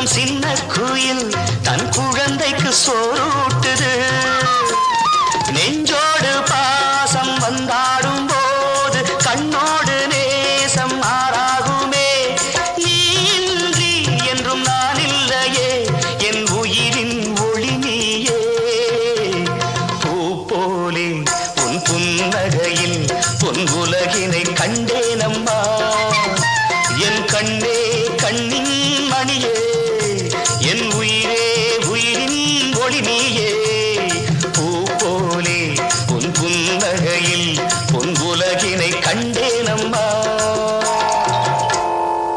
சின்ன குயில் தன் குழந்தைக்கு சோறூட்டுது நெஞ்சோடு பாசம் வந்தாடும் போது கண்ணோடு நேசம் மாறாகுமே நீன்றி என்றும் நான் இல்லையே என் உயிரின் ஒளி நீயே பூ போலே உன் புன்னகையில் பொன் உலகினை கண்டேனம்மா என் கண்ணே கண்ணின் மணியே